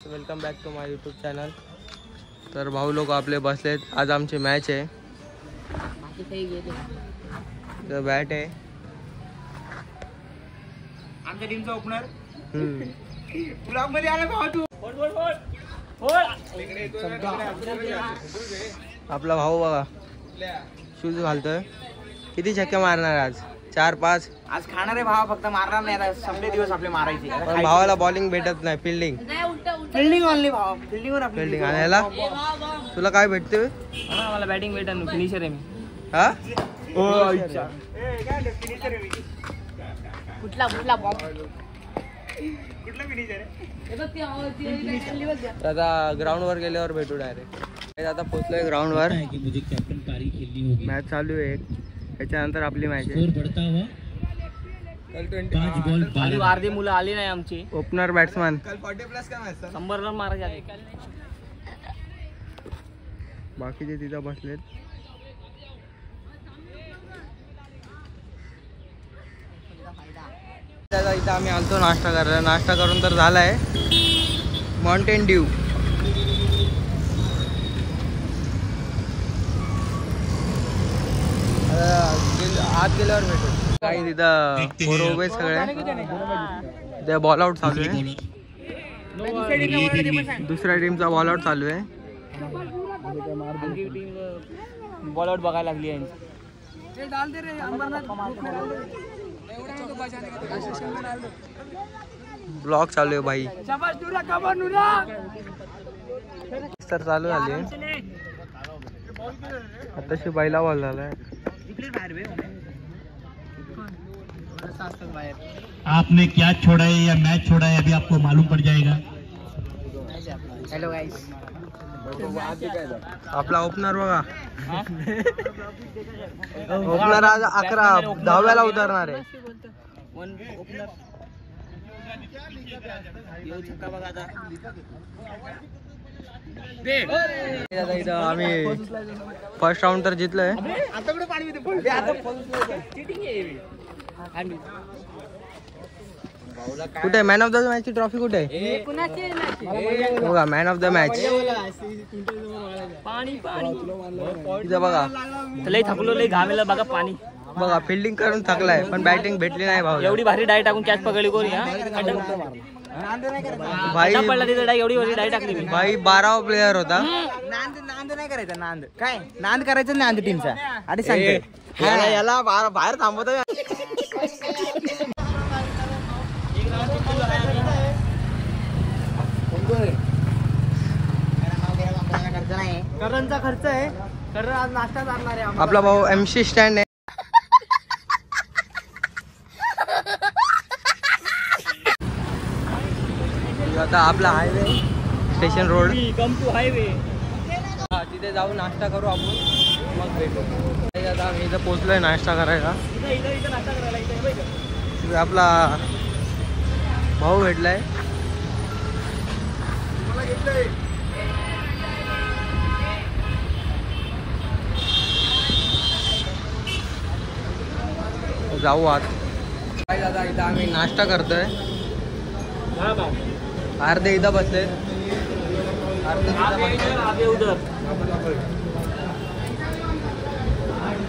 Welcome back to my YouTube channel. तर भाऊ लोक आपले बसलेत. आज आमची मॅच आहे. तर बॅट आहे आमच्या टीमचा ओपनर. ब्लॉग मध्ये आला भाऊ तू. आपला भाऊ बघा शूज घालतोय. किती छक्के मारणार आज? 4-5. आज खाणार आहे भावा, फक्त मारणार नाही. आता संपले दिवस आपले मारायचे. पण भावाला बॉलिंग भेटत नाही. फिल्डिंग ऑनली भावा. फिल्डिंगवर आपली फिल्डिंग. आणि याला तुला काय भेटते? मला बॅटिंग भेटन. फिनिशर आहे मी. हा कुठला बॉम्ब आता ग्राउंड वर गेल्यावर भेटू डायरेक्ट. आता पोहोचलोय ग्राउंड वर. मॅच चालू आहे. त्याच्यानंतर आपली मॅच आहे. अर्धी मुलं आली नाही आमची. ओपनर बॅट्समॅन 100 रन मारायचे. बाकीचे तिथं बसलेत. इथं आम्ही आलतो नाश्ता करायला. नाश्ता करून तर झालाय. Mountain Dew. आत गेल्यावर भेटू. काही तिथं पोरं उभे सगळे. ते बॉल आउट चालू आहे. दुसऱ्या टीमचा बॉल आउट चालू आहे. बॉल आउट बघायला लागली आहे. ब्लॉग चालू आहे भाई. तर चालू झाली. आताशी पहिला बॉल झालाय. आपने क्या छोड़ा है या मैच छोड़ा है अभी आपको मालूम पड़ जाएगा. हॅलो गाईस. आपला ओपनर बघा. ओपनर आज 10व्याला उतरणार आहे. इथं आम्ही फर्स्ट राऊंड तर जिंकलोय. कुठे मॅन ऑफ द मॅच ची ट्रॉफी कुठे आहे? बघा मॅन ऑफ द मॅच. इथं बघा लई थकलो, लई घामेला बघा पाणी. बघा फिल्डिंग करून थकलाय पण बॅटिंग भेटली नाही भाऊ. एवढी भारी डाय टाकून कॅच पकडली कोणी. भाई पडला तिथे डाय. एवढी भारी डाय टाकली. भाई 12वा प्लेअर होता. नांद नाही करायचा. नांद काय नांद करायचं नाही आमच्या टीमचा. आणि सांगते याला बाहेर थांबवतो. करणचा खर्च आहे. करण आज नाश्ता जाणार आहे. आपला भाऊ MC स्टँड आहे. आता आपला highway station road. Come to highway. तिथे जाऊ नाश्ता करू आपण. मग भेटू. आता आम्ही इथं पोहोचलोय नाश्ता करायला. तिथे आपला भाऊ भेटलाय. जाऊ आत. काय दादा इथं आम्ही नाश्ता करतोय. अर्धे इथं बसले.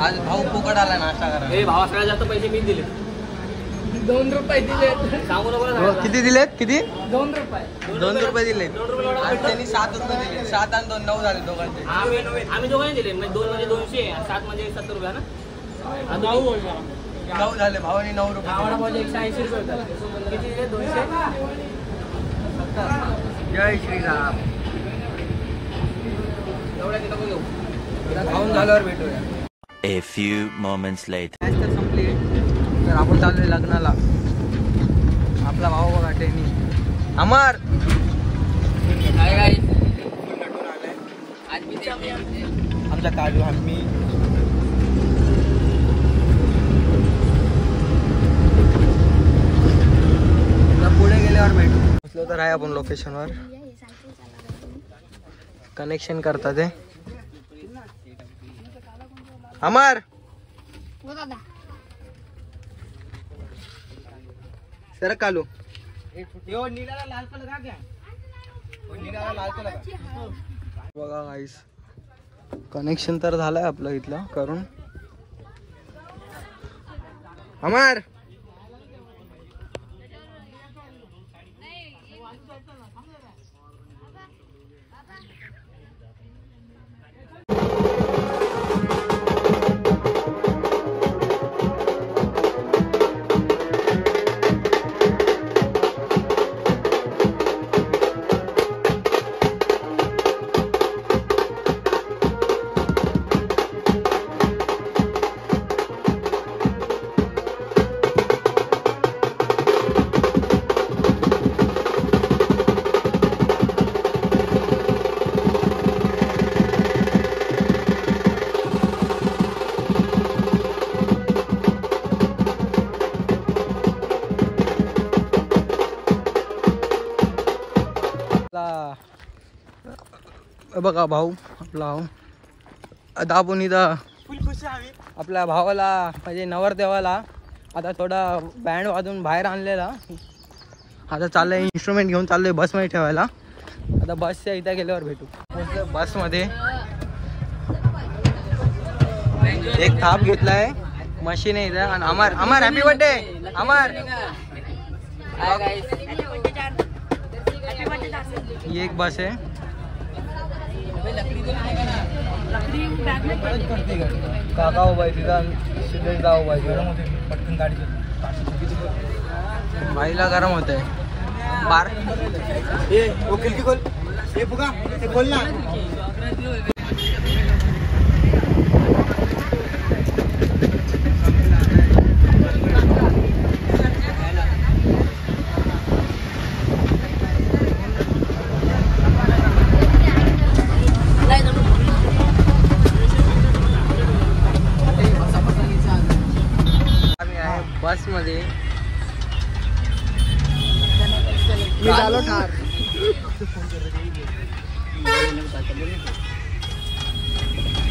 आज भाऊ फुकट आला नाश्ता करायला. भावा सगळ्यात जास्त पैसे मी दिले. 2 रुपये दिले. सांगू नको. किती दिलेत? किती? 2 रुपये. 2 रुपये दिले. आणि त्यांनी 7 रुपये दिले. 7 आणि 2 9 झाले दोघांचे. आम्ही दोघांनी दिले. म्हणजे 2 म्हणजे 200. 7 म्हणजे 70 रुपये ना. 9 झाले. भावानी 9 रुपये. 180 रुपये होतात. किती दिले? 270. जय श्रीराम. एवढ्या तिथं घेऊ. खाऊन झाल्यावर भेटूया. A few moments later. Match तर संपली. तर आपण चाललोय लग्नाला. आपला भाऊ बघा टेनी अमर. काय काय आमचा काजू हम्मी. पुढे गेल्यावर भेटू. पोचलो तर आहे आपण लोकेशनवर. कनेक्शन करतात ते. अमर सर कालू नीला लाल कलर का क्या बघा गाईस, कनेक्शन तर झालंय आपलं इथलं करून. अमर बघा भाऊ आपला आता आपण इथं आपल्या भावाला म्हणजे नवरदेवाला आता थोडा बँड वाजून बाहेर आणलेला. आता चाललंय इन्स्ट्रुमेंट घेऊन चाललोय बसमध्ये ठेवायला. आता बसच्या इथं गेल्यावर भेटू. बसमध्ये एक थाप घेतलाय, मशीन आहे इथं. आणि अमर हॅपी बर्थडे अमर. ही एक बस आहे. काका उभा आहे तिथं, सिद्धेशदा उभा आहे. पटकन गाडी बाईला गरम होत आहे. बार खिडकी खोल, हे फुगा ते खोल ना. बस मध्ये मी झालो ठार.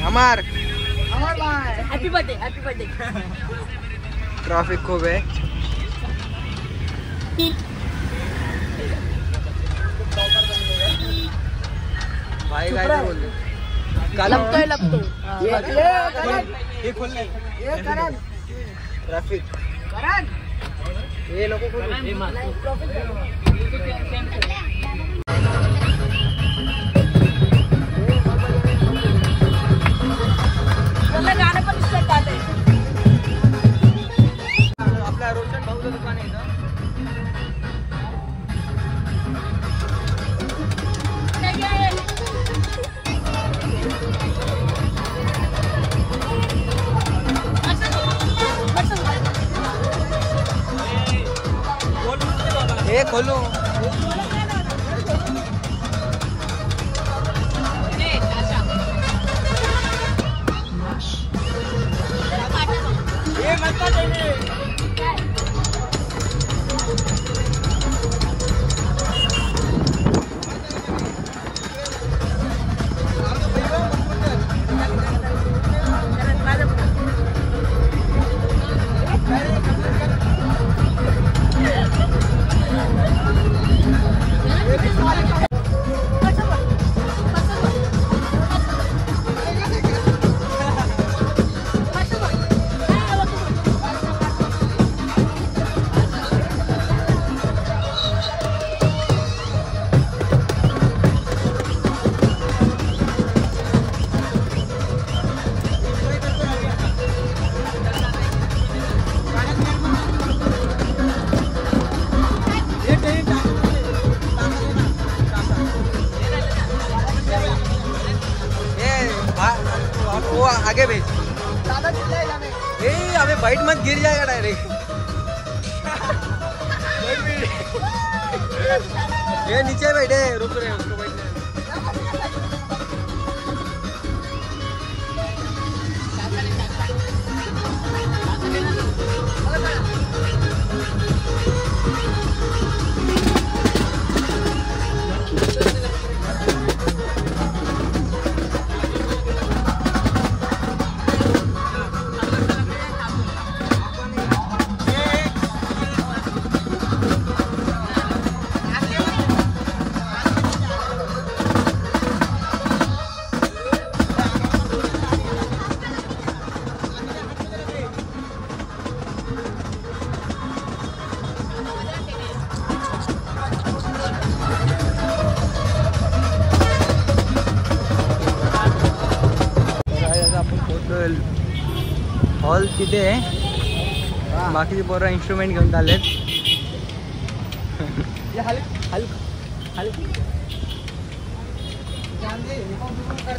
Amar happy birthday happy birthday. Traffic खूप आहे. भाई काय बोलले लपतोय ट्रॅफिक हे लोक गाणं पण गात आहे. आपल्या रोशन भाऊचं दुकान आहे ना. हे खोलो वो आगे भेज. अबे बाइट मत, गिर जाएगा डायरेक्ट. ये नीचे बैठे रुक रहे उसको बैठने. हॉल तिथे आहे. बाकीचे पोरं इन्स्ट्रुमेंट घेऊन चाललेत.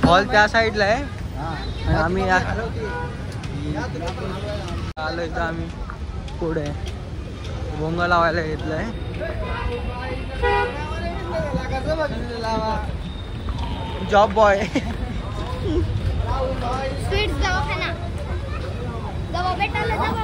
हॉल त्या साईडला आहे आणि आम्ही आलो इथं. आम्ही पुढे भोंग लावायला घेतलंय. Job boy. स्वीट्स दवाखाना दवा भेटायला दवा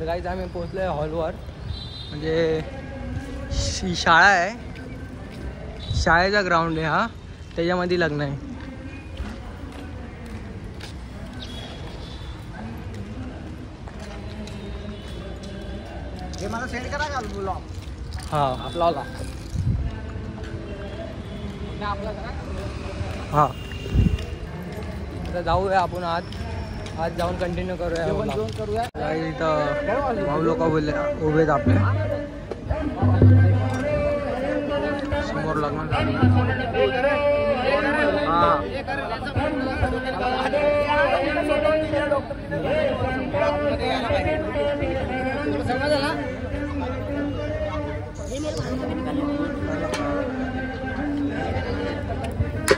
गाईज आम्ही पोहोचलो आहे हॉलवर. म्हणजे शाळा आहे. शाळेचा ग्राउंड आहे हा. त्याच्यामध्ये लग्न आहे. हे मला सेंड करा का ब्लॉग? हा आपला हा. आता जाऊया आपण आज जाऊन कंटिन्यू करूया. इथं भाऊ लोक उभे आहेत आपले समोर लग्न झालं.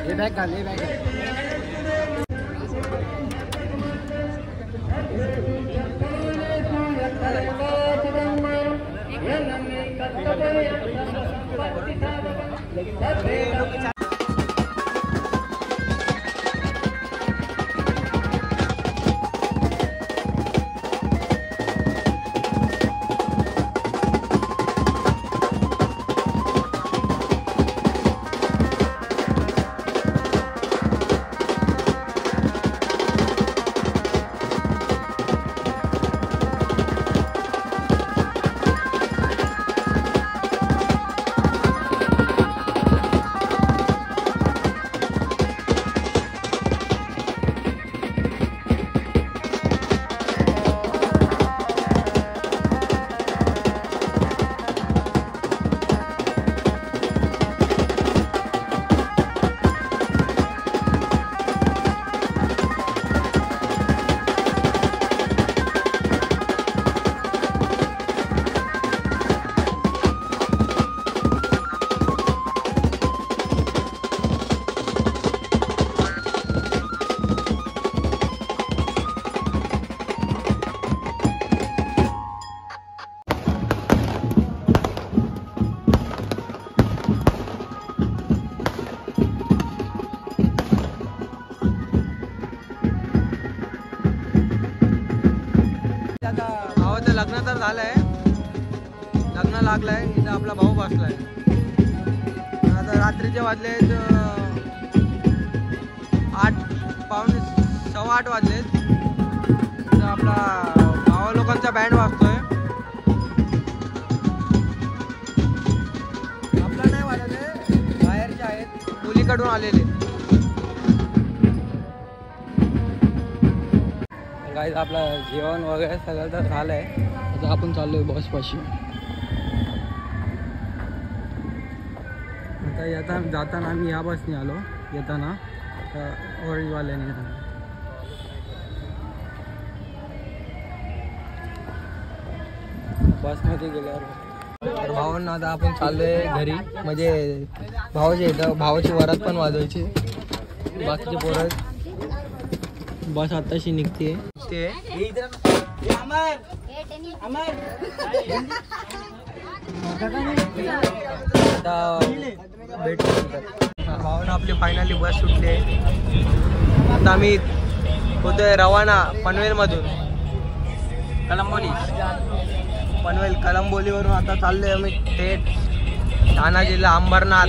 हे बॅग घाल, हे बॅग घाल. आता भावाचं लग्न तर झालंय, लग्न लागलंय. इथं आपला भाऊ बसलाय. आता रात्रीचे वाजलेत 8:15 वाजलेत. तर आपला भावा लोकांचा बँड वाजतोय. आपला नाही वाजले, बाहेरचे आहेत, मुलीकडून आलेले. गाईज आपलं जेवण वगैरे सगळं तर झालंय. आता आपण चाललोय बसपाशी. आता जाताना आम्ही या बसने आलो, येताना ऑरेंजवाल्याने. बसमध्ये गेल्यावर तर भावांना आता आपण चाललोय घरी. म्हणजे भावाच्या इथं भावाची वरात पण वाजवायची. बाकीचे पोरं बस आताशी निघते. आता भेटू. भावानं आपली फायनली बस सुटली. आता आम्ही होतोय रवाना पनवेलमधून. कलंबोलीवरून आता चाललोय आम्ही थेट ठाणा जिल्हा अंबरनाथ.